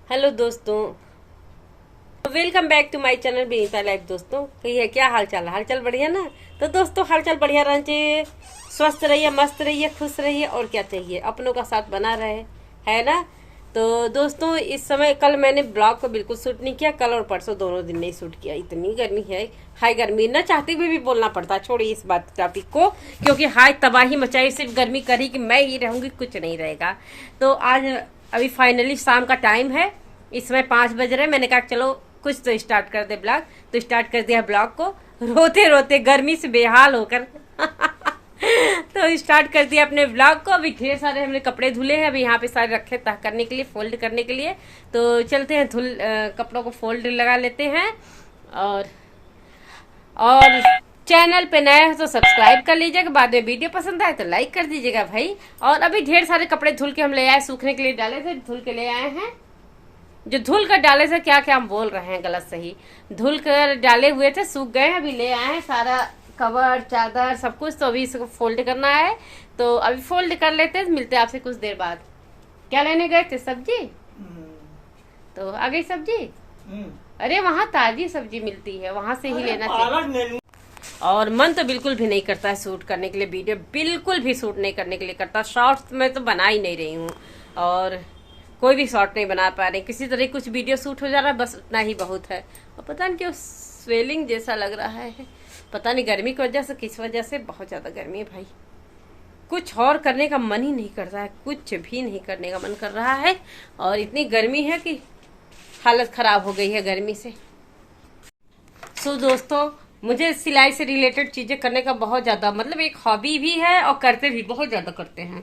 Hello दोस्तों, welcome back to my channel Vinita life. दोस्तों कहिए क्या हाल चाल है? हाल चाल बढ़िया ना? तो दोस्तों हाल चाल बढ़िया रहना चाहिए। स्वस्थ रहिए, मस्त रहिए, खुश रहिए और क्या चाहिए, अपनों का साथ बना रहे, है ना? तो दोस्तों इस समय कल मैंने ब्लॉग को बिल्कुल शूट नहीं किया। कल और परसों दोनों दिन नहीं शूट किया। इतनी गर्मी है, हाई गर्मी, न चाहते हुए भी बोलना पड़ता। छोड़िए इस बात टॉपिक को, क्योंकि हाई तबाही मचाई सिर्फ गर्मी करी कि मैं ही रहूंगी, कुछ नहीं रहेगा। तो आज अभी फाइनली शाम का टाइम है, इस समय 5 बज रहे। मैंने कहा चलो कुछ तो स्टार्ट कर दे ब्लॉग, तो स्टार्ट कर दिया ब्लॉग को रोते रोते गर्मी से बेहाल होकर। तो स्टार्ट कर दिया अपने ब्लॉग को। अभी ढेर सारे हमने कपड़े धुले हैं, अभी यहाँ पे सारे रखे तह करने के लिए, फोल्ड करने के लिए। तो चलते हैं कपड़ों को फोल्ड लगा लेते हैं। और चैनल पे नए हो तो सब्सक्राइब कर लीजिएगा। बाद में वीडियो पसंद आए तो लाइक कर दीजिएगा भाई। और अभी ढेर सारे कपड़े धुल के हम ले आए, सूखने के लिए डाले थे, धुल के ले आए हैं। जो धुल कर डाले से क्या क्या हम बोल रहे हैं, गलत सही। धुल कर डाले हुए थे, सूख गए, अभी ले आए हैं सारा कवर चादर सब कुछ। तो अभी इसको फोल्ड करना है, तो अभी फोल्ड कर लेते हैं। मिलते हैं आपसे कुछ देर बाद। क्या लेने गए थे? सब्जी? तो आ गई सब्जी? अरे वहाँ ताजी सब्जी मिलती है, वहां से ही लेना चाहिए। और मन तो बिल्कुल भी नहीं करता है शूट करने के लिए, वीडियो बिल्कुल भी शूट नहीं करने के लिए करता। शॉर्ट्स में तो बना ही नहीं रही हूँ, और कोई भी शॉर्ट नहीं बना पा रही। किसी तरह कुछ वीडियो शूट हो जा रहा है, बस उतना ही बहुत है। और पता नहीं क्यों स्वेलिंग जैसा लग रहा है, पता नहीं गर्मी की वजह से, किस वजह से। बहुत ज़्यादा गर्मी है भाई, कुछ और करने का मन ही नहीं करता है, कुछ भी नहीं करने का मन कर रहा है। और इतनी गर्मी है कि हालत ख़राब हो गई है गर्मी से। सो दोस्तों, मुझे सिलाई से रिलेटेड चीज़ें करने का बहुत ज़्यादा, मतलब एक हॉबी भी है, और करते भी बहुत ज़्यादा करते हैं।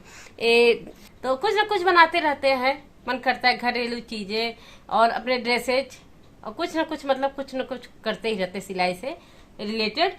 तो कुछ ना कुछ बनाते रहते हैं, मन करता है घरेलू चीज़ें और अपने ड्रेसेज, और कुछ ना कुछ, मतलब कुछ ना कुछ करते ही रहते सिलाई से रिलेटेड।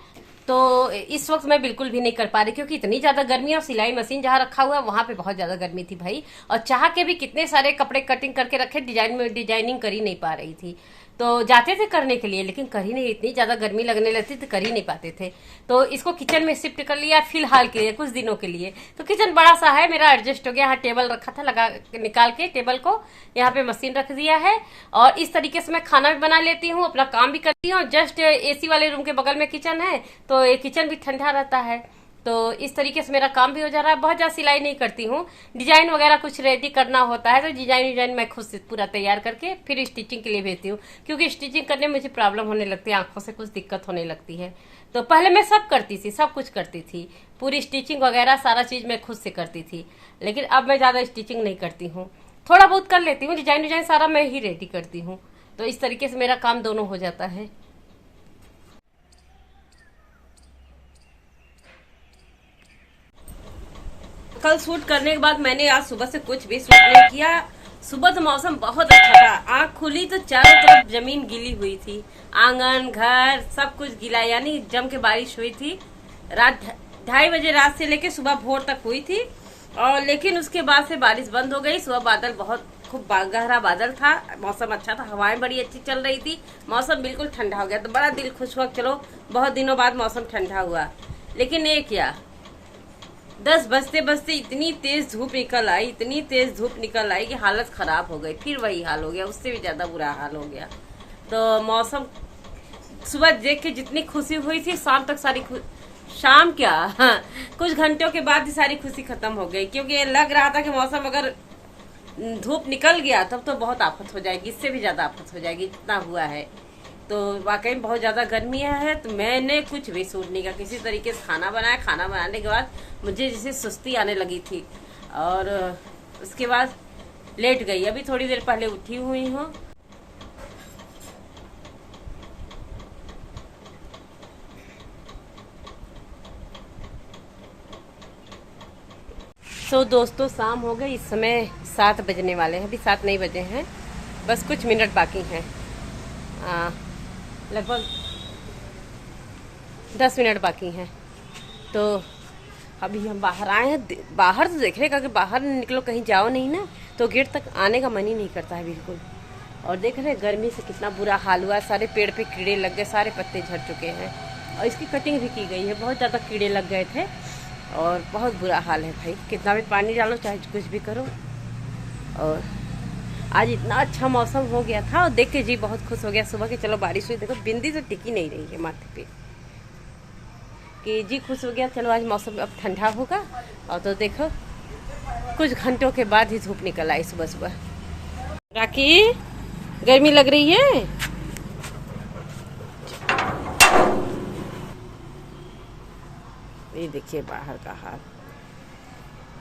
तो इस वक्त मैं बिल्कुल भी नहीं कर पा रही, क्योंकि इतनी ज़्यादा गर्मी है। और सिलाई मशीन जहाँ रखा हुआ है वहाँ पे बहुत ज़्यादा गर्मी थी भाई। और चाह के भी कितने सारे कपड़े कटिंग करके रखे, डिजाइनिंग कर ही नहीं पा रही थी। तो जाते थे करने के लिए, लेकिन कर ही नहीं, इतनी ज़्यादा गर्मी लगने लगती तो कर ही नहीं पाते थे। तो इसको किचन में शिफ्ट कर लिया फिलहाल के लिए, कुछ दिनों के लिए। तो किचन बड़ा सा है मेरा, एडजस्ट हो गया। यहाँ टेबल रखा था, लगा निकाल के टेबल को यहाँ पे मशीन रख दिया है। और इस तरीके से मैं खाना भी बना लेती हूँ, अपना काम भी करती हूँ। जस्ट एसी वाले रूम के बगल में किचन है, तो ये किचन भी ठंडा रहता है। तो इस तरीके से मेरा काम भी हो जा रहा है। बहुत ज़्यादा सिलाई नहीं करती हूँ, डिजाइन वगैरह कुछ रेडी करना होता है तो डिजाइन मैं खुद से पूरा तैयार करके फिर स्टिचिंग के लिए भेजती हूँ, क्योंकि स्टिचिंग करने में मुझे प्रॉब्लम होने लगती है, आंखों से कुछ दिक्कत होने लगती है। तो पहले मैं सब करती थी, सब कुछ करती थी, पूरी स्टिचिंग वगैरह सारा चीज़ मैं खुद से करती थी। लेकिन अब मैं ज़्यादा स्टिचिंग नहीं करती हूँ, थोड़ा बहुत कर लेती हूँ, डिजाइन सारा मैं ही रेडी करती हूँ। तो इस तरीके से मेरा काम दोनों हो जाता है। कल शूट करने के बाद मैंने आज सुबह से कुछ भी शूट नहीं किया। सुबह तो मौसम बहुत अच्छा था, आँख खुली तो चारों तरफ जमीन गीली हुई थी, आंगन घर सब कुछ गीला, यानी जम के बारिश हुई थी। रात 2:30 रात से लेके सुबह भोर तक हुई थी। और लेकिन उसके बाद से बारिश बंद हो गई। सुबह बादल बहुत खूब गहरा बादल था, मौसम अच्छा था, हवाएं बड़ी अच्छी चल रही थी, मौसम बिल्कुल ठंडा हो गया। तो बड़ा दिल खुश हुआ, चलो बहुत दिनों बाद मौसम ठंडा हुआ। लेकिन ये क्या, 10 बजते बजते इतनी तेज धूप निकल आई, इतनी तेज धूप निकल आई कि हालत खराब हो गई। फिर वही हाल हो गया, उससे भी ज्यादा बुरा हाल हो गया। तो मौसम सुबह देख के जितनी खुशी हुई थी, शाम तक शाम क्या, हाँ, कुछ घंटों के बाद ही सारी खुशी खत्म हो गई। क्योंकि लग रहा था कि मौसम अगर धूप निकल गया तब तो बहुत आफत हो जाएगी, इससे भी ज्यादा आफत हो जाएगी, इतना हुआ है। तो वाकई में बहुत ज़्यादा गर्मी है। तो मैंने कुछ भी शूट नहीं किया, किसी तरीके से खाना बनाया। खाना बनाने के बाद मुझे जैसे सुस्ती आने लगी थी, और उसके बाद लेट गई। अभी थोड़ी देर पहले उठी हुई हूँ। तो दोस्तों शाम हो गई, इस समय 7 बजने वाले हैं, अभी 7 नहीं बजे हैं, बस कुछ मिनट बाकी हैं। लगभग 10 मिनट बाकी हैं। तो अभी हम बाहर आए हैं। बाहर तो देखने का कि बाहर निकलो, कहीं जाओ नहीं ना, तो गेट तक आने का मन ही नहीं करता है बिल्कुल। और देख रहे हैं गर्मी से कितना बुरा हाल हुआ है, सारे पेड़ पे कीड़े लग गए, सारे पत्ते झड़ चुके हैं। और इसकी कटिंग भी की गई है, बहुत ज़्यादा कीड़े लग गए थे, और बहुत बुरा हाल है भाई। कितना भी पानी डालो, चाहे कुछ भी करो, और आज इतना अच्छा मौसम हो गया था और देख के जी बहुत खुश हो गया सुबह के चलो बारिश हुई। देखो बिंदी तो टिकी नहीं रही है माथे पे कि जी खुश हो गया चलो आज मौसम अब ठंडा होगा। और तो देखो कुछ घंटों के बाद ही धूप निकल आई सुबह सुबह। राखी गर्मी लग रही है। ये देखिए बाहर का हाल,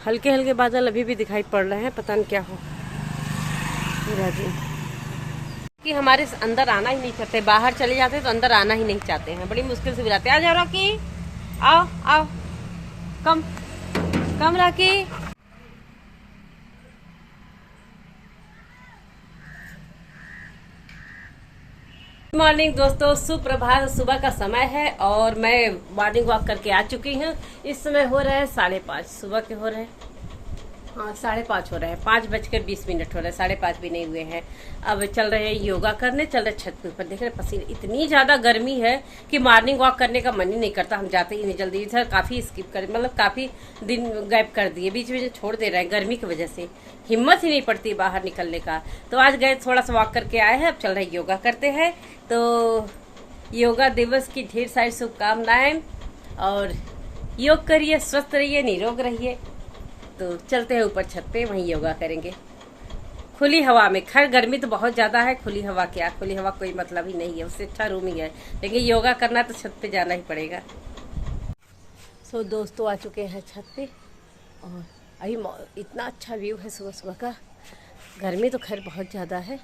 हल्के हल्के बादल अभी भी दिखाई पड़ रहे हैं, पता नहीं क्या हो पूरा दिन कि हमारे अंदर आना ही नहीं चाहते, बाहर चले जाते तो अंदर आना ही नहीं चाहते हैं, बड़ी मुश्किल से बुलाते हैं। आ जाओ राखी, आओ आओ, कम कम राखी। गुड मॉर्निंग दोस्तों, सुप्रभात। सुबह का समय है और मैं मॉर्निंग वॉक करके आ चुकी हूँ। इस समय हो रहा है 5:30 सुबह के हो रहे हैं, हाँ 5:30 हो रहे हैं, 5:20 हो रहे हैं, 5:30 भी नहीं हुए हैं। अब चल रहे हैं योगा करने, चल रहे छत के ऊपर। देख रहे पसीने, इतनी ज़्यादा गर्मी है कि मॉर्निंग वॉक करने का मन ही नहीं करता। हम जाते ही नहीं जल्दी, इधर काफ़ी स्किप कर, मतलब काफ़ी दिन गैप कर दिए, बीच में छोड़ दे रहे हैं गर्मी की वजह से, हिम्मत ही नहीं पड़ती बाहर निकलने का। तो आज गए थोड़ा सा वॉक करके आए हैं, अब चल रहे योगा करते हैं। तो योगा दिवस की ढेर सारी शुभकामनाएं और योग करिए, स्वस्थ रहिए, निरोग रहिए। तो चलते हैं ऊपर छत पे, वहीं योगा करेंगे खुली हवा में। खैर गर्मी तो बहुत ज़्यादा है, खुली हवा क्या, खुली हवा कोई मतलब ही नहीं है, उससे अच्छा रूम ही है, लेकिन योगा करना तो छत पे जाना ही पड़ेगा। सो दोस्तों आ चुके हैं छत पे और अभी इतना अच्छा व्यू है सुबह सुबह का। गर्मी तो खैर बहुत ज़्यादा है,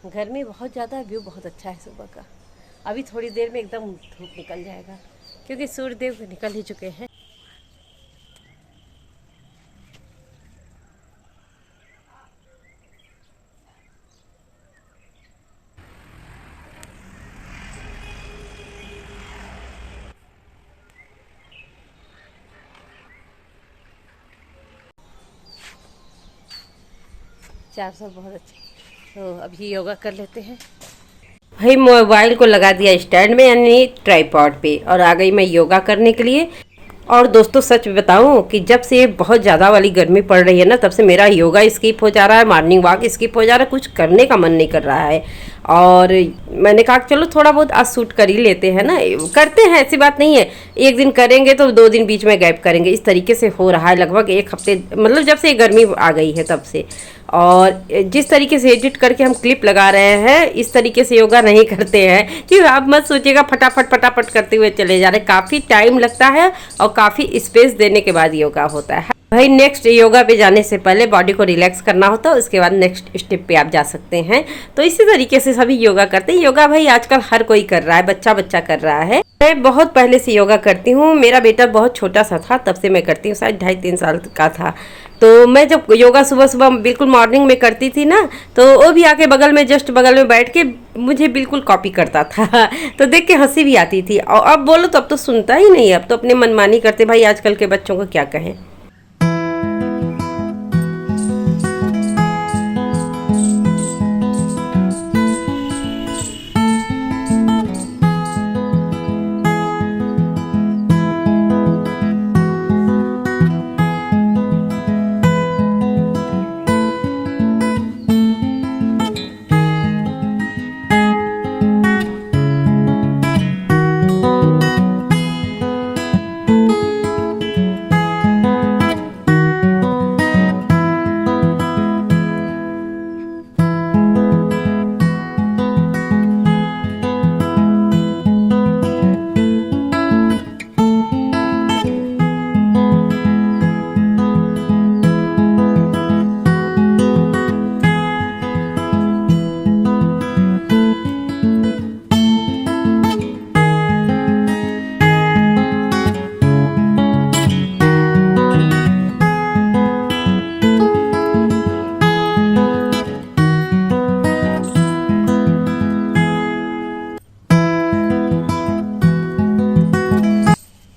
गर्मी बहुत ज़्यादा है, व्यू बहुत अच्छा है सुबह का। अभी थोड़ी देर में एकदम धूप निकल जाएगा क्योंकि सूर्यदेव निकल ही चुके हैं। चार सौ बहुत अच्छे। तो अभी योगा कर लेते हैं। भाई मोबाइल को लगा दिया स्टैंड में यानी ट्राइपॉड पे और आ गई मैं योगा करने के लिए। और दोस्तों सच बताऊं कि जब से बहुत ज़्यादा वाली गर्मी पड़ रही है ना, तब से मेरा योगा स्किप हो जा रहा है, मॉर्निंग वॉक स्किप हो जा रहा है, कुछ करने का मन नहीं कर रहा है। और मैंने कहा चलो थोड़ा बहुत आज शूट कर ही लेते हैं ना, करते हैं, ऐसी बात नहीं है। एक दिन करेंगे तो 2 दिन बीच में गैप करेंगे, इस तरीके से हो रहा है लगभग 1 हफ्ते, मतलब जब से गर्मी आ गई है तब से। और जिस तरीके से एडिट करके हम क्लिप लगा रहे हैं, इस तरीके से योगा नहीं करते हैं कि आप मत सोचिएगा फटाफट फटाफट करते हुए चले जा रहे, काफ़ी टाइम लगता है और काफ़ी स्पेस देने के बाद योगा होता है। भाई नेक्स्ट योगा पे जाने से पहले बॉडी को रिलैक्स करना होता है, उसके बाद नेक्स्ट स्टेप पे आप जा सकते हैं। तो इसी तरीके से सभी योगा करते हैं। योगा भाई आजकल हर कोई कर रहा है, बच्चा बच्चा कर रहा है। मैं बहुत पहले से योगा करती हूँ, मेरा बेटा बहुत छोटा सा था तब से मैं करती हूँ, शायद 2.5-3 साल का था। तो मैं जब योगा सुबह सुबह बिल्कुल मॉर्निंग में करती थी ना, तो वो भी आके बगल में, जस्ट बगल में बैठ के मुझे बिल्कुल कॉपी करता था तो देख के हंसी भी आती थी। और अब बोलो तो अब तो सुनता ही नहीं, अब तो अपने मनमानी करते। भाई आजकल के बच्चों को क्या कहें।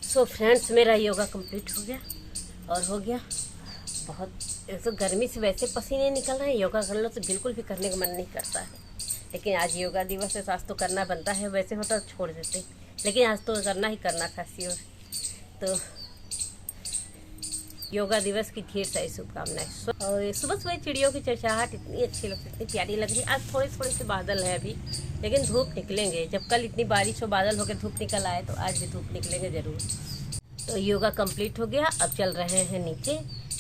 सो फ्रेंड्स मेरा योगा कंप्लीट हो गया और हो गया बहुत। एक तो गर्मी से वैसे पसीने निकल रहे हैं, योगा कर लो तो बिल्कुल भी करने का मन नहीं करता है, लेकिन आज योगा दिवस है, आज तो करना बनता है। वैसे होता तो छोड़ देते, लेकिन आज तो करना ही करना था श्योर। तो योगा दिवस की ढेर सारी शुभकामनाएं। और सुबह सुबह चिड़ियों की चहचहाहट इतनी अच्छी लगती है, इतनी प्यारी लग रही है। आज थोड़े थोड़े से बादल है अभी, लेकिन धूप निकलेंगे। जब कल इतनी बारिश हो, बादल होकर धूप निकल आए, तो आज भी धूप निकलेंगे ज़रूर। तो योगा कंप्लीट हो गया, अब चल रहे हैं नीचे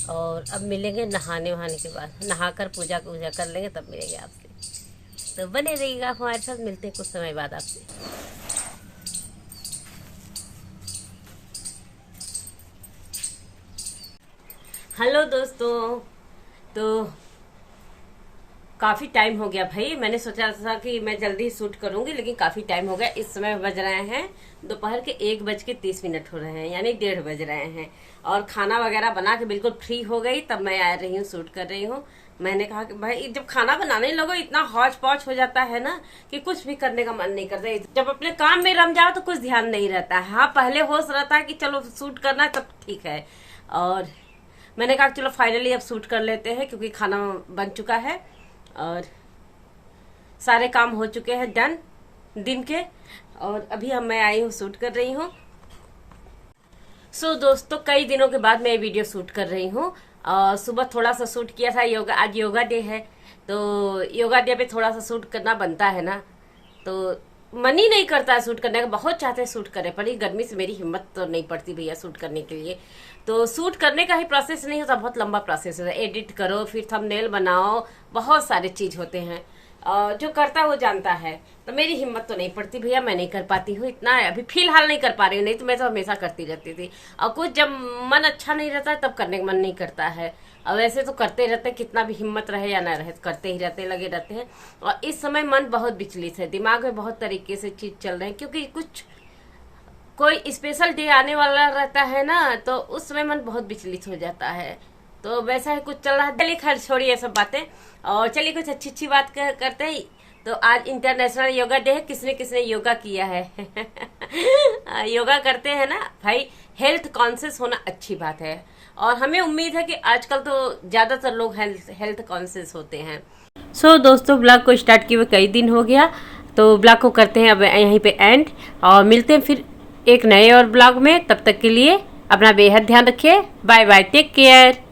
और अब मिलेंगे नहाने वहाने के बाद। नहाकर पूजा कर लेंगे, तब मिलेंगे आपसे। तो बने रहिएगा हमारे साथ, मिलते हैं कुछ समय बाद आपसे। हेलो दोस्तों, तो काफ़ी टाइम हो गया भाई। मैंने सोचा था कि मैं जल्दी शूट करूंगी, लेकिन काफ़ी टाइम हो गया। इस समय बज रहे हैं दोपहर के 1:30 हो रहे हैं, यानी 1:30 बज रहे हैं। और खाना वगैरह बना के बिल्कुल फ्री हो गई, तब मैं आ रही हूँ, शूट कर रही हूँ। मैंने कहा कि भाई जब खाना बनाने लगो इतना हौच पौच हो जाता है ना कि कुछ भी करने का मन नहीं करता। जब अपने काम में रम जाओ तो कुछ ध्यान नहीं रहता है। हाँ, पहले होश रहता है कि चलो शूट करना है, तब ठीक है। और मैंने कहा चलो फाइनली अब शूट कर लेते हैं, क्योंकि खाना बन चुका है और सारे काम हो चुके हैं डन दिन के। और अभी मैं आई हूँ, शूट कर रही हूँ। सो दोस्तों, कई दिनों के बाद मैं ये वीडियो शूट कर रही हूँ। सुबह थोड़ा सा शूट किया था। आज योगा डे है, तो योगा डे पे थोड़ा सा शूट करना बनता है ना, तो मन ही नहीं करता है शूट करने का। बहुत चाहते हैं शूट करें, पर ये गर्मी से मेरी हिम्मत तो नहीं पड़ती भैया शूट करने के लिए। तो शूट करने का ही प्रोसेस नहीं होता, बहुत लंबा प्रोसेस होता है। एडिट करो, फिर थंबनेल बनाओ, बहुत सारे चीज होते हैं। जो करता है वो जानता है। तो मेरी हिम्मत तो नहीं पड़ती भैया, मैं नहीं कर पाती हूँ इतना। अभी फिलहाल नहीं कर पा रही हूँ, नहीं तो मैं तो हमेशा करती रहती थी। और कुछ जब मन अच्छा नहीं रहता है तब करने का मन नहीं करता है। और वैसे तो करते रहते हैं, कितना भी हिम्मत रहे या ना रहे, करते ही रहते, लगे रहते हैं। और इस समय मन बहुत विचलित है, दिमाग में बहुत तरीके से चीज चल रहे हैं, क्योंकि कुछ कोई स्पेशल डे आने वाला रहता है ना, तो उस समय मन बहुत विचलित हो जाता है। तो वैसा ही कुछ चल रहा है। चलिए खैर छोड़िए सब बातें, और चलिए कुछ अच्छी अच्छी बात करते हैं। तो आज इंटरनेशनल योगा डे है। किसने किसने योगा किया है? योगा करते हैं ना भाई, हेल्थ कॉन्शियस होना अच्छी बात है। और हमें उम्मीद है कि आजकल तो ज्यादातर लोग हेल्थ कॉन्शियस होते हैं। सो दोस्तों, ब्लॉग को स्टार्ट किए हुए कई दिन हो गया, तो ब्लॉग को करते हैं अब यहीं पे एंड, और मिलते हैं फिर एक नए और ब्लॉग में। तब तक के लिए अपना बेहद ध्यान रखिए। Bye bye, take care.